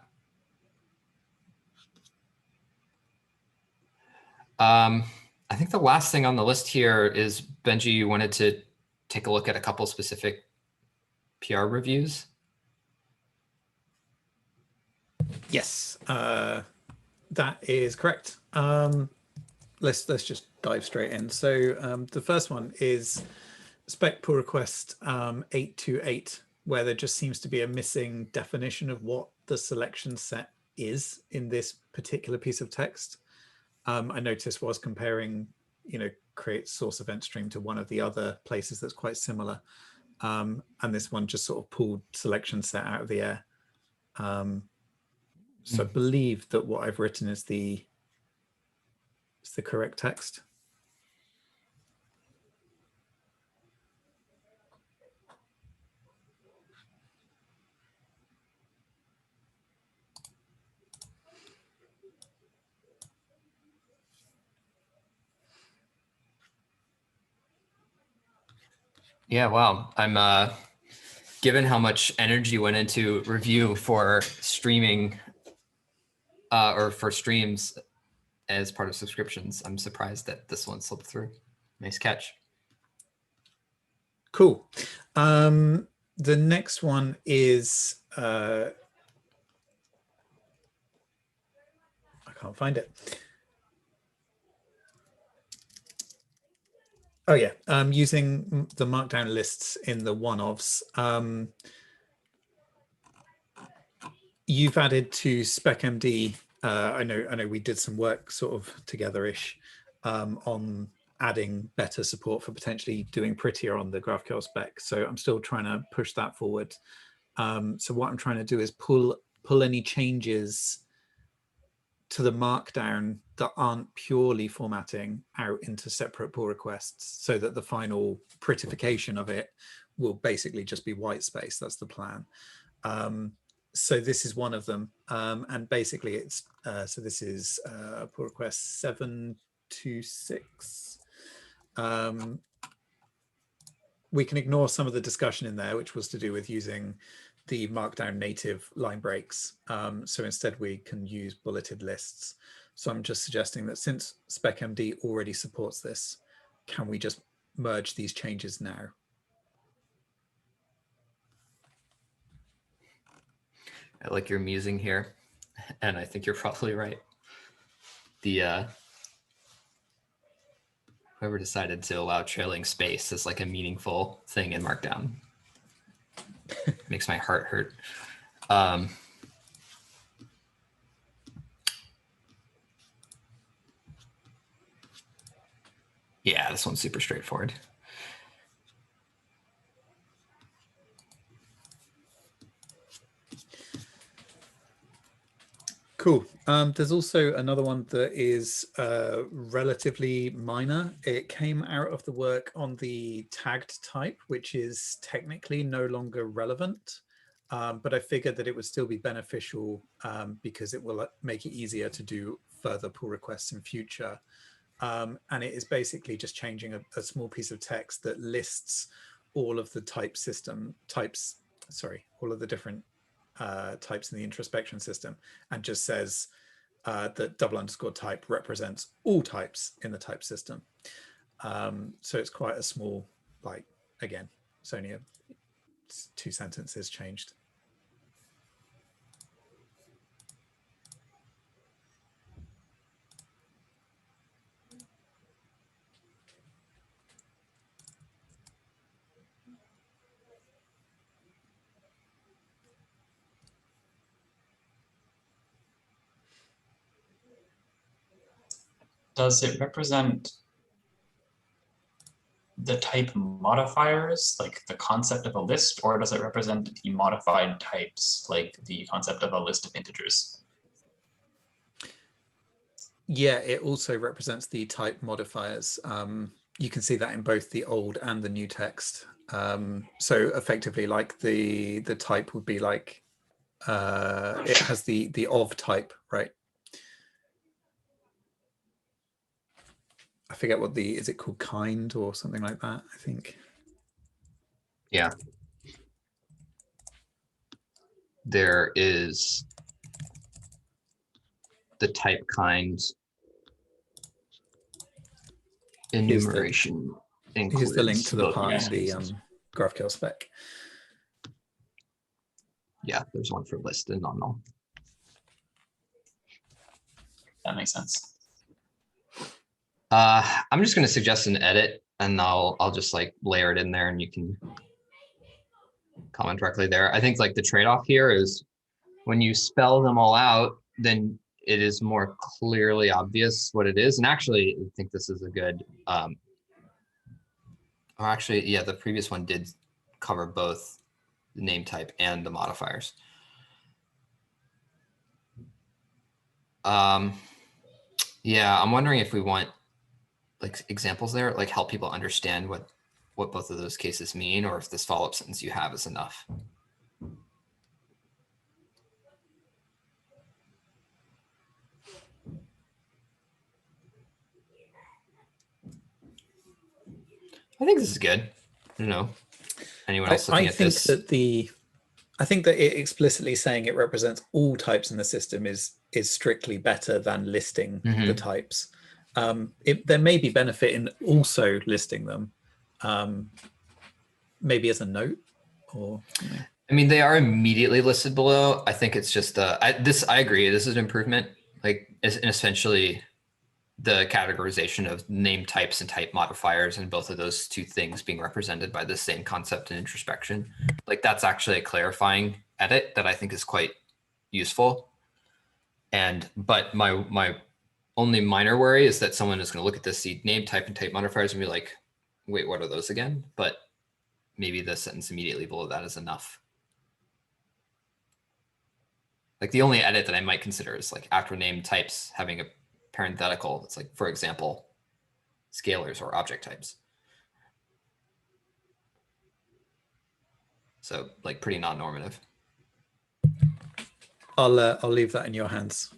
S3: I think the last thing on the list here is, Benji, you wanted to take a look at a couple specific PR reviews.
S2: Yes, that is correct. Let's just dive straight in. So the first one is spec pull request 828, where there just seems to be a missing definition of what the selection set is in this particular piece of text. I noticed was comparing, create source event stream to one of the other places that's quite similar. And this one just sort of pulled selection set out of the air. So I believe that what I've written is the correct text.
S3: Yeah, wow. I'm given how much energy went into review for streaming or for streams as part of subscriptions, I'm surprised that this one slipped through. Nice catch.
S2: Cool. The next one is I can't find it. Oh yeah, using the markdown lists in the one-offs. You've added to SpecMD. I know we did some work sort of together-ish on adding better support for potentially doing prettier on the GraphQL spec. So I'm still trying to push that forward. So what I'm trying to do is pull any changes to the markdown that aren't purely formatting out into separate pull requests, so that the final prettification of it will basically just be white space. That's the plan. So this is one of them. And basically it's, so this is pull request 726. We can ignore some of the discussion in there, which was to do with using the markdown native line breaks. So instead we can use bulleted lists. So I'm just suggesting that since SpecMD already supports this, can we just merge these changes now?
S3: I like your musing here, and I think you're probably right. The whoever decided to allow trailing space as like a meaningful thing in Markdown makes my heart hurt. Yeah, this one's super straightforward.
S2: Cool. There's also another one that is relatively minor. It came out of the work on the tagged type, which is technically no longer relevant. But I figured that it would still be beneficial because it will make it easier to do further pull requests in future. And it is basically just changing a small piece of text that lists all of the all of the different types in the introspection system, and just says that _type represents all types in the type system. So it's quite a small, like, again, it's only it's 2 sentences changed.
S7: Does it represent the type modifiers, like the concept of a list, or does it represent the modified types, like the concept of a list of integers?
S2: Yeah, it also represents the type modifiers. You can see that in both the old and the new text. So effectively, like the type would be like, it has the of type, right? I forget what is it called kind or something like that, I think.
S3: Yeah. There is the type kind enumeration.
S2: Here's the link to the
S3: both
S2: part in
S3: use
S2: the
S3: cases.
S2: GraphQL spec.
S3: Yeah, there's one for list and non-null.
S7: That makes sense.
S3: I'm just going to suggest an edit, and I'll just like layer it in there, and you can comment directly there. I think like the trade-off here is when you spell them all out, then it is more clearly obvious what it is. And actually, I think this is a good. Or actually, yeah, the previous one did cover both the name type and the modifiers. Yeah, I'm wondering if we want like examples there, like help people understand what both of those cases mean, or if this follow-up sentence you have is enough. I think this is good. I don't know. Anyone else looking at this?
S2: I think that it explicitly saying it represents all types in the system is strictly better than listing the types. There may be benefit in also listing them, maybe as a note, or.
S3: I mean, they are immediately listed below. I think it's just I agree. This is an improvement, like essentially the categorization of name types and type modifiers, and both of those two things being represented by the same concept and introspection. Like that's actually a clarifying edit that I think is quite useful. But my only minor worry is that someone is going to look at this, see name type and type modifiers, and be like, wait, what are those again? But maybe the sentence immediately below that is enough. Like the only edit that I might consider is like after name types having a parenthetical. It's like, for example, scalars or object types. So like pretty non-normative.
S2: I'll leave that in your hands.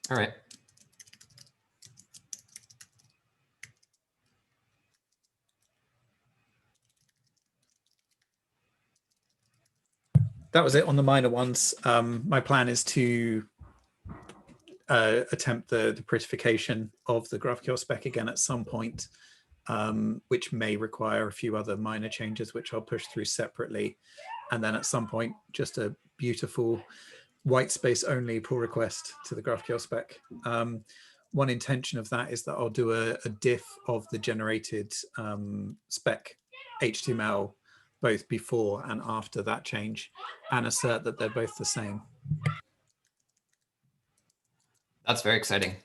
S3: All right.
S2: That was it on the minor ones. My plan is to attempt the prettification of the GraphQL spec again at some point, which may require a few other minor changes, which I'll push through separately. And then at some point, just a beautiful white space only pull request to the GraphQL spec. One intention of that is that I'll do a diff of the generated spec HTML both before and after that change, and assert that they're both the same.
S3: That's very exciting.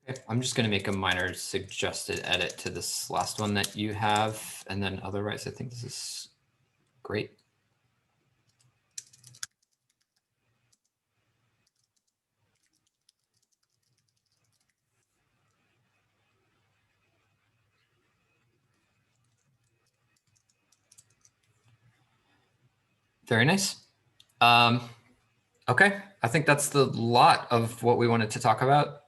S3: Okay, I'm just going to make a minor suggested edit to this last one that you have, and then otherwise I think this is great. Very nice. Okay, I think that's the lot of what we wanted to talk about.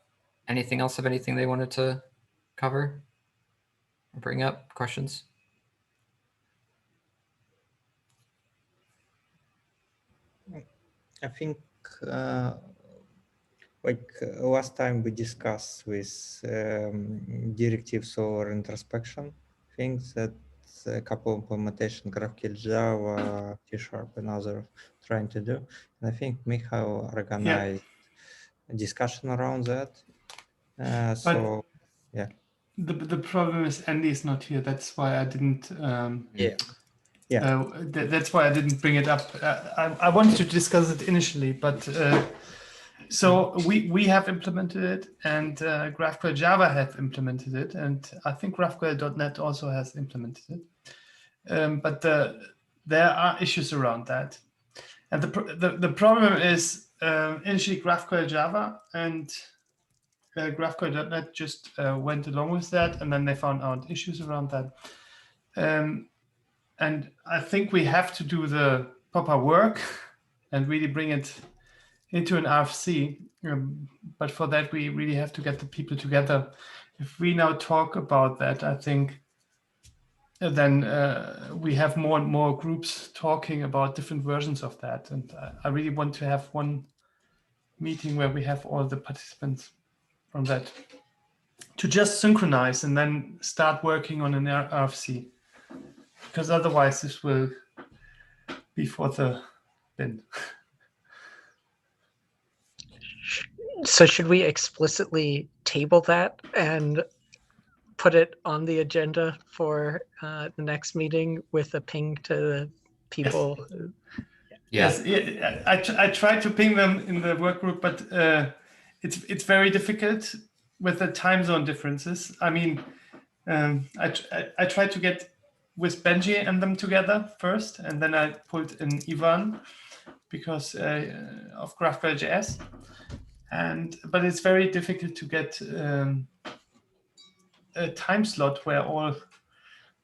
S3: Anything else of anything they wanted to cover or bring up? Questions?
S4: I think last time we discussed with directives or introspection things that a couple of implementation GraphQL, Java, C# and others trying to do. And I think Michael organized a discussion around that. So yeah.
S1: The problem is Andy is not here. That's why I didn't. That's why I didn't bring it up. I wanted to discuss it initially, but so we have implemented it, and GraphQL Java have implemented it, and I think GraphQL.net also has implemented it. But there are issues around that, and the problem is initially GraphQL Java, and GraphQL.NET just went along with that, and then they found out issues around that. And I think we have to do the proper work and really bring it into an RFC. But for that, we really have to get the people together. If we now talk about that, I think then we have more and more groups talking about different versions of that. And I really want to have one meeting where we have all the participants from that to just synchronize and then start working on an RFC. Because otherwise this will be for the bin.
S5: So should we explicitly table that and put it on the agenda for the next meeting with a ping to the people?
S1: Yes, I tried to ping them in the work group, but it's very difficult with the time zone differences. I mean, I tried to get with Benji and them together first, and then I pulled in Ivan because of GraphQL.js. But it's very difficult to get a time slot where all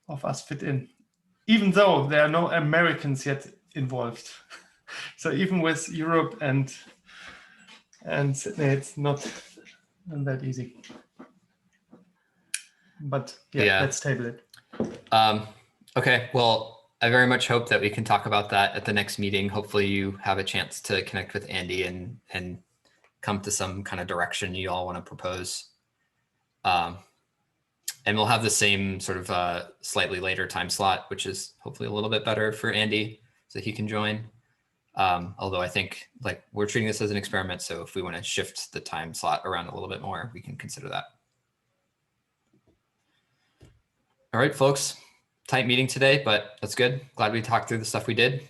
S1: of us fit in, even though there are no Americans yet involved. So even with Europe and Sydney, it's not that easy. But yeah, let's table it.
S3: Okay, well, I very much hope that we can talk about that at the next meeting. Hopefully you have a chance to connect with Andy and come to some kind of direction you all want to propose. And we'll have the same sort of slightly later time slot, which is hopefully a little bit better for Andy so he can join. Although I think like we're treating this as an experiment. So if we want to shift the time slot around a little bit more, we can consider that. All right, folks, tight meeting today, but that's good. Glad we talked through the stuff we did.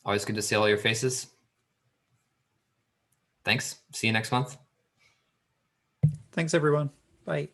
S3: Always good to see all your faces. Thanks. See you next month.
S2: Thanks, everyone. Bye.